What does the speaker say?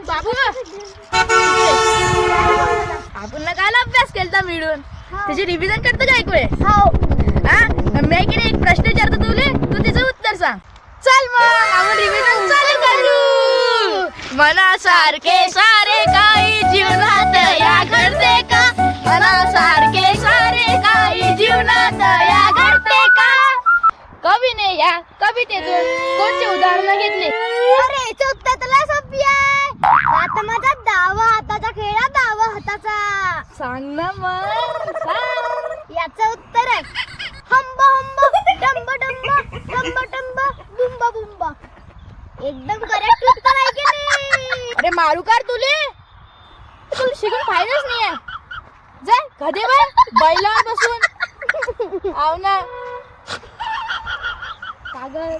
बाबू आपण काल अभ्यास केलता मिळून त्याची रिव्हिजन करतो काय कोय मी की एक प्रश्न विचारतो तुले तू तिचं उत्तर सांग. चल मग आपण रिव्हिजन चालू करू. मनासारखे सारे काही जीवनात या घडते का? मनासारखे सारे काही जीवनात या घडते का? कवीने या कवितेतून कोणते उदाहरण घेतले? अरे याचं उत्तर तुला सोपी आहे. आता माझा डावा हाताचा खेळा डावा हाताचा. सांग ना मग सांग. याचं उत्तर आहे हंब हंब डंब डंब डंब डंब बुंबा बुंबा. एकदम करेक्ट उत्तर आहे की नाही? अरे मारू कार तुले शिकून फायदाच नाही आहे. जा कधी बाय बैलावर बसून आव ना कागद